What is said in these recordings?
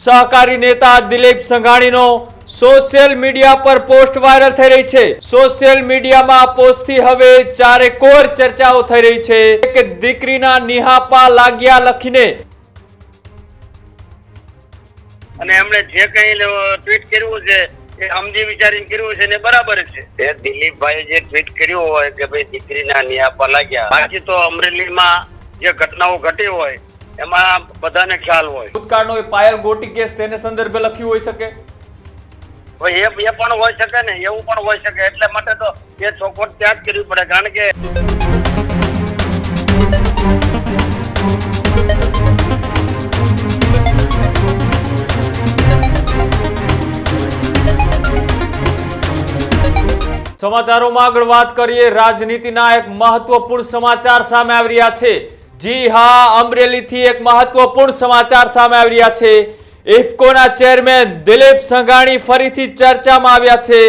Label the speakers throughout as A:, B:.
A: સહકારી નેતા Dilip સંઘાણીનો social media પર પોસ્ટ વાયરલ થઈ રહી છે। સોશિયલ મીડિયામાં પોસ્ટથી હવે ચારેકોર ચર્ચાઓ થઈ રહી છે કે દીકરીના નિહાપા લાગ્યા લખીને
B: અને એમણે જે કંઈ ટ્વીટ કર્યું છે એ સમજી વિચારીને કર્યું છે ને બરાબર છે। એ દિલીપભાઈ જે ટ્વીટ કર્યું હોય કે ભાઈ દીકરીના નિહાપા લાગ્યા, બાકી તો અમરેલીમાં જે ઘટનાઓ ઘટી હોય એમાં બધાને ખ્યાલ હોય।
A: ભૂતકાળનો એ પાયલ ગોટી કેસ તેને સંદર્ભે લખ્યું હોઈ શકે,
B: એ પણ હોઈ શકે ને, એવું પણ હોઈ શકે। એટલે માટે તો એ ચોખવટ ત્યાં જ કરવી પડે, કારણ કે
A: સમાચારોમાં આગળ વાત કરીએ। રાજનીતિના એક મહત્વપૂર્ણ સમાચાર સામે આવી રહ્યા છે। જી હા, અમરેલીથી એક મહત્વપૂર્ણ સમાચાર સામે આવી રહ્યા છે। ઇફકોના ચેરમેન દિલીપ સંઘાણી ફરીથી ચર્ચામાં આવ્યા છે।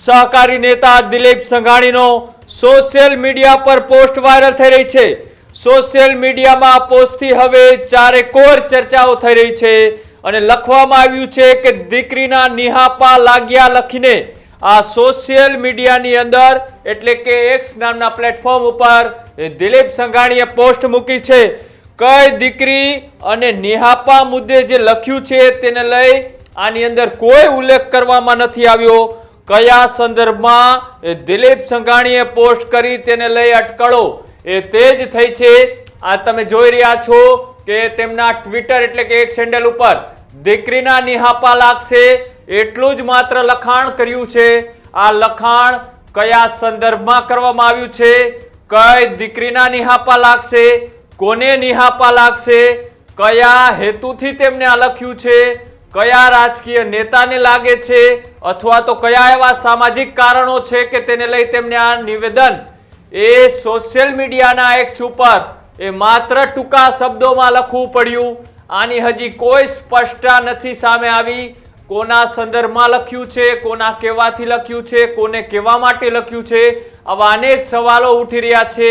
A: સહકારી નેતા દિલીપ સંઘાણીનો સોશિયલ મીડિયા પર પોસ્ટ વાયરલ થઈ રહી છે। સોશિયલ મીડિયામાં પોસ્ટથી હવે ચારેકોર ચર્ચાઓ થઈ રહી છે અને લખવામાં આવ્યું છે કે દીકરીના નિહાપા લાગ્યા લખીને આ સોશિયલ મીડિયાની અંદર એટલે કે એક્સ નામના પ્લેટફોર્મ ઉપર દિલીપ સંઘાણીએ પોસ્ટ મૂકી છે। કઈ દીકરી અને નિહાપા મુદ્દે જે લખ્યું છે તેને લઈ આની અંદર કોઈ ઉલ્લેખ કરવામાં નથી આવ્યો। કયા સંદર્ભમાં દિલીપ સંઘાણીએ પોસ્ટ કરી તેને લઈ અટકળો એ તેજ થઈ છે। આ તમે જોઈ રહ્યા છો કે તેમના ટ્વિટર એટલે કે એક્સ હેન્ડલ ઉપર દીકરીના નિહાપા લાગશે એટલું જ માત્ર લખાણ કર્યું છે। આ લખાણ કયા સંદર્ભમાં કરવામાં આવ્યું છે, કઈ દીકરીના નિહાપા લાગશે, કોને નિહાપા લાગશે, કયા હેતુથી તેમને આ લખ્યું છે, કયા રાજકીય નેતાને લાગે છે અથવા તો કયા એવા સામાજિક કારણો છે કે તેને લઈ તેમને આ નિવેદન એ સોશિયલ મીડિયાના એક્સ ઉપર એ માત્ર ટૂંકા શબ્દોમાં લખવું પડ્યું। આની હજી કોઈ સ્પષ્ટતા નથી સામે આવી। કોના સંદર્ભમાં લખ્યું છે, કોના કહેવાથી લખ્યું છે, કોને કહેવા માટે લખ્યું છે, આવા અનેક સવાલો ઉઠી રહ્યા છે।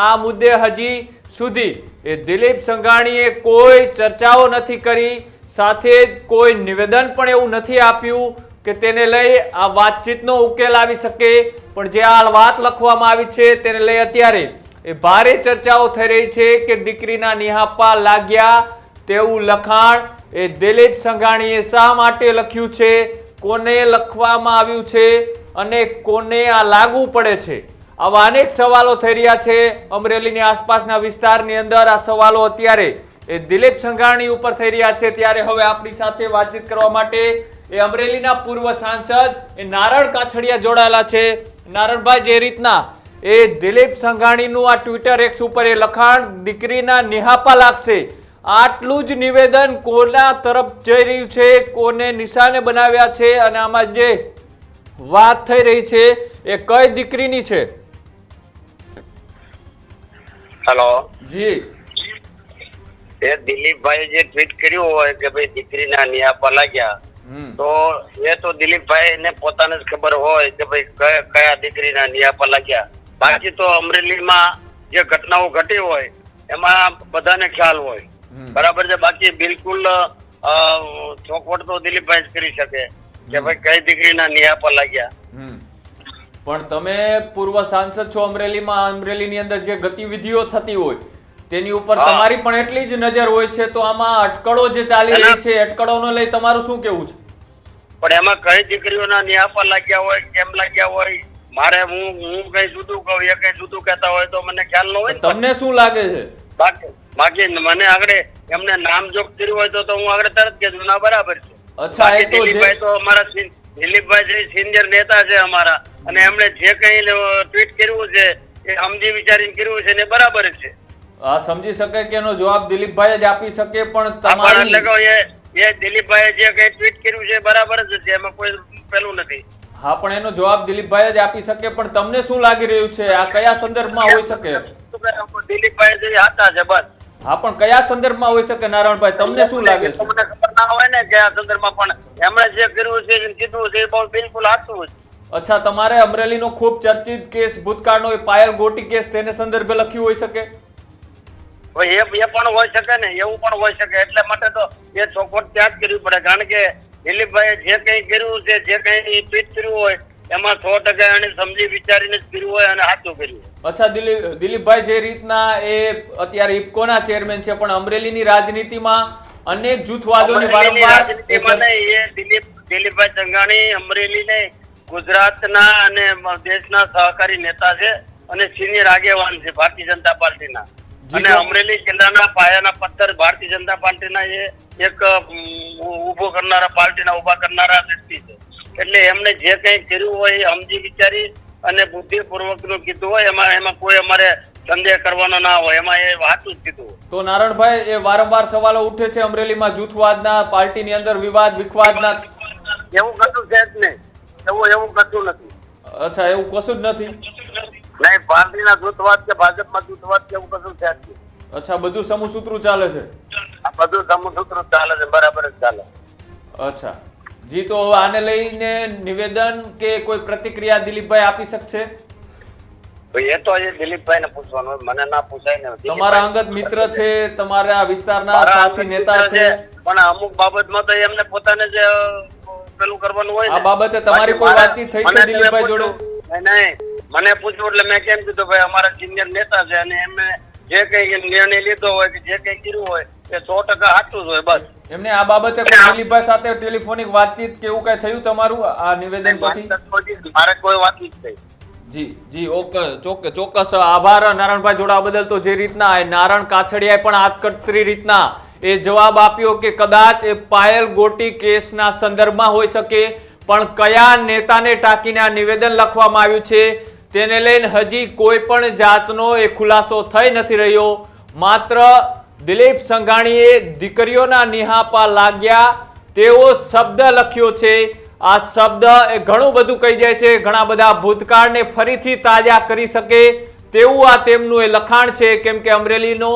A: આ મુદ્દે હજી સુધી એ દિલીપ સંઘાણીએ કોઈ ચર્ચાઓ નથી કરી, સાથે જ કોઈ નિવેદન પણ એવું નથી આપ્યું કે તેને લઈ આ વાતચીતનો ઉકેલ આવી શકે। પણ જે આ વાત લખવામાં આવી છે તેને લઈ અત્યારે એ ભારે ચર્ચાઓ થઈ રહી છે કે દીકરીના નિહાપા લાગ્યા તેવું લખાણ એ દિલીપ સંઘાણીએ શા માટે લખ્યું છે, કોને લખવામાં આવ્યું છે અને કોને આ લાગુ પડે છે, આવા અનેક સવાલો થઈ રહ્યા છે। અમરેલીની આસપાસના વિસ્તારની અંદર આ સવાલો અત્યારે એ દિલીપ સંઘાણી ઉપર થઈ રહ્યા છે। ત્યારે હવે આપણી સાથે વાતચીત કરવા માટે એ અમરેલીના પૂર્વ સાંસદ એ નારણ કાછડિયા જોડાયેલા છે। નારણભાઈ, જે રીતના એ દિલીપ સંઘાણીનું આ ટ્વિટર એક્સ ઉપર એ લખાણ દીકરીના નિહાપા લાગશે, આટલું જ નિવેદન કોના તરફ જઈ રહ્યું છે, કોને નિશાને બનાવ્યા છે અને આમાં જે વાત થઈ રહી છે એ કઈ દીકરીની છે?
B: હેલો
A: જી,
B: એ દિલીપભાઈ જે ટ્વીટ કર્યું હોય કે ભાઈ દીકરીના નિહાપા લાગ્યા, તો એ તો દિલીપભાઈ ને પોતાને જ ખબર હોય કે ભાઈ કયા દીકરીના નિહાપા લાગ્યા, બાકી તો અમરેલીમાં જે ઘટનાઓ ઘટી હોય એમાં બધાને ખ્યાલ હોય, બરાબર છે। બાકી બિલકુલ ચોખવટ તો દિલીપભાઈ જ કરી શકે કે ભાઈ કઈ દીકરીના નિહાપા લાગ્યા।
A: પણ તમે પૂર્વ સાંસદ છો અમરેલીમાં, અમરેલીની અંદર જે ગતિવિધિઓ થતી હોય તેની ઉપર તમારી પણ એટલી જ નજર હોય છે, તો આમાં અટકળો જે ચાલી રહી છે અટકળોને લઈ તમારું શું કેવું છે?
B: પણ એમાં કઈ દીકરીઓના નિહાપા લાગ્યા હોય, કેમ લાગ્યા હોય, મારે હું કઈ જુદું કહું, એ કઈ જુદું કહેતા હોય તો મને ખ્યાલ ન હોય।
A: તમને શું લાગે છે?
B: બાકી મને આગળ એમને નામ જોગ કર્યું હોય તો હું આગળ તરત કે ના બરાબર છે।
A: અચ્છા, એ તો
B: દિલીપભાઈ તો અમારા દિલીપભાઈ સિનિયર નેતા છે અમારા, અને એમણે જે કંઈ ટ્વીટ કર્યું છે એ સમજી વિચારીને કર્યું છે ને બરાબર છે।
A: હા, સમજી શકે કે એનો જવાબ દિલીપભાઈ જ આપી શકે, પણ
B: તમારી એ દિલીપભાઈ જે કંઈ ટ્વીટ કર્યું છે બરાબર જ છે, એમાં કોઈ પેલું નથી।
A: હા, પણ એનો જવાબ દિલીપભાઈ જ આપી શકે, પણ તમને શું લાગી રહ્યું છે આ કયા સંદર્ભમાં હોઈ શકે?
B: દિલીપભાઈ જે હતા છે બસ।
A: હા, પણ કયા સંદર્ભમાં હોઈ શકે નારાયણભાઈ, તમને શું લાગે છે?
B: તમને ખબર ના હોય ને કયા સંદર્ભમાં, પણ એમણે જે કર્યું છે કીધું છે એ બિલકુલ સાચું છે।
A: અચ્છા, તમારે અમરેલીનો ખૂબ ચર્ચિત કેસ ભૂતકાળનો પાયલ ગોટી કેસ તેને સંદર્ભે લખ્યું હોઈ શકે?
B: એ પણ હોઈ શકે ને, એવું પણ હોઈ શકે. એટલે માટે તો એ ચોખવટ ત્યાં જ કરવી પડે, કારણ કે દિલીપભાઈ જે કઈ કર્યું છે, જે કઈ ટ્વીટ કર્યું હોય એમાં 100% એને સમજી વિચારીને જ કર્યું હોય અને સાચું કર્યું.
A: અચ્છા દિલીપભાઈ, જે રીતના એ અત્યારે ઇફકોના ચેરમેન છે, પણ અમરેલીની રાજનીતિમાં અનેક જૂથવાદોની વારંવાર દિલીપભાઈ
B: સંઘાણી અમરેલીને ગુજરાતના અને દેશના સહકારી નેતા છે અને સિનિયર આગેવાન છે ભારતીય જનતા પાર્ટીના. અને અમરેલી જિલ્લાના પાયાના પથ્થર ભારતીય જનતા પાર્ટીના એ એક ઉભા કરનારા વ્યક્તિ છે. એટલે એમને જે કઈ કર્યું હોય એ સમજી વિચારી અને બુદ્ધિપૂર્વક નું કીધું હોય, એમાં કોઈ અમારે સંદેહ કરવાનો ના હોય, એમાં એ વાતું જ કીધું.
A: તો નારણભાઈ, એ વારંવાર સવાલો ઉઠે છે અમરેલીમાં જૂથવાદના, પાર્ટીની અંદર વિવાદ વિખવાદના.
B: એવું કશું છે જ નહીં, એવું કશું નથી.
A: અચ્છા, એવું કશું જ નથી.
B: નહીં, પાર્ટીના જૂથવાદ કે ભાજપમાં જૂથવાદ કે એવું કશું છે જ નહીં.
A: અચ્છા, બધું સમૂહસૂત્રું ચાલે છે.
B: આ બધું સમૂહસૂત્રું ચાલે છે, બરાબર જ ચાલે.
A: અચ્છા જી, તો આને લઈને નિવેદન કે કોઈ પ્રતિક્રિયા દિલીપભાઈ આપી શકશે?
B: એ તો એ દિલીપભાઈ ને પૂછવાનું, મને ના પૂછાય ને.
A: તમારા અંગત મિત્ર છે, તમારા વિસ્તારના સાથી નેતા છે,
B: પણ અમુક બાબતમાં તો એમને પોતાને જ પેલું કરવાનું હોય.
A: આ બાબતે તમારી કોઈ વાતચીત થઈ છે દિલીપભાઈ જોડે?
B: નહીં, મને પૂછ્યું એટલે મેં કેમ કીધું, ભાઈ અમારા સિનિયર નેતા છે અને એમને જે કઈ નિર્ણય લીધો હોય કે જે કઈ કર્યું હોય એ 100% સાચું જ હોય. બસ
A: એમને આ બાબતે દિલીપભાઈ સાથે ટેલિફોનિક વાતચીત કે એવું કઈ થયું તમારું આ નિવેદન પછી?
B: મારે કોઈ વાત નથી થઈ.
A: જી ઓકે, ચોક્કસ આભાર નારણભાઈ જોડાવા બદલ. તો જે રીતના નારણ કાછડિયાએ પણ આતકતરી રીતના એ જવાબ આપ્યો કે કદાચ એ પાયલ ગોટી કેસના સંદર્ભમાં હોઈ શકે, પણ કયા નેતાને ટાંકીને આ નિવેદન લખવામાં આવ્યું છે તેને લઈને હજી કોઈ પણ જાતનો એ ખુલાસો થઈ નથી રહ્યો. માત્ર દિલીપ સંઘાણીએ દીકરીઓના નિહાપા લાગ્યા તેવો શબ્દ લખ્યો છે. આ શબ્દ એ ઘણું બધું કહી જાય છે, ઘણા બધા ભૂતકાળને ફરીથી તાજા કરી શકે તેવું આ તેમનું એ લખાણ છે. કેમ કે અમરેલીનો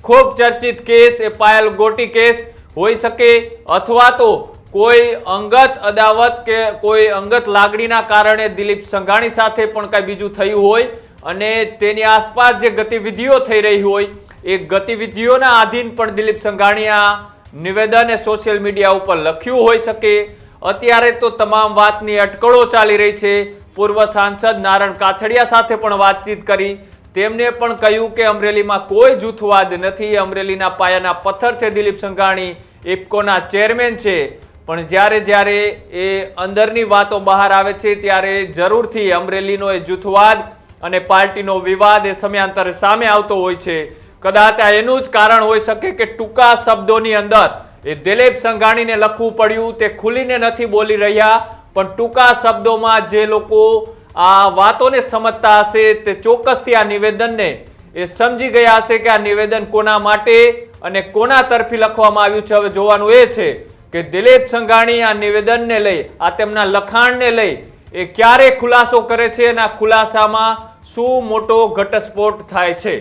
A: ખૂબ ચર્ચિત કેસ એ પાયલ ગોટી કેસ હોઈ શકે, અથવા તો કોઈ અંગત અદાવત કે કોઈ અંગત લાગણીના કારણે દિલીપ સંઘાણી સાથે પણ કંઈ બીજું થયું હોય અને તેની આસપાસ જે ગતિવિધિઓ થઈ રહી હોય એ ગતિવિધિઓના આધીન પણ દિલીપ સંઘાણી આ નિવેદન એ સોશિયલ મીડિયા ઉપર લખ્યું હોઈ શકે. અત્યારે તો તમામ વાતની અટકળો ચાલી રહી છે. પૂર્વ સાંસદ નારણ કાછડિયા સાથે પણ વાતચીત કરી, તેમને પણ કહ્યું કે અમરેલીમાં કોઈ જૂથવાદ નથી, અમરેલીના પાયાના પથ્થર છે દિલીપ સંઘાણી, ઇફકોના ચેરમેન છે. પણ જ્યારે એ અંદરની વાતો બહાર આવે છે ત્યારે જરૂરથી અમરેલીનો એ જૂથવાદ અને પાર્ટીનો વિવાદ એ સમયાંતરે સામે આવતો હોય છે. કદાચ આ એનું જ કારણ હોઈ શકે કે ટૂંકા શબ્દોની અંદર એ દિલીપ સંઘાણીને લખવું પડ્યું. તે ખુલીને નથી બોલી રહ્યા, પણ ટૂંકા શબ્દોમાં જે લોકો આ વાતોને સમજતા હશે તે ચોક્કસથી આ નિવેદનને એ સમજી ગયા હશે કે આ નિવેદન કોના માટે અને કોના તરફી લખવામાં આવ્યું છે. હવે જોવાનું એ છે કે દિલીપ સંઘાણી આ નિવેદનને લઈ, આ તેમના લખાણને લઈ એ ક્યારે ખુલાસો કરે છે અને આ ખુલાસામાં શું મોટો ઘટસ્ફોટ થાય છે.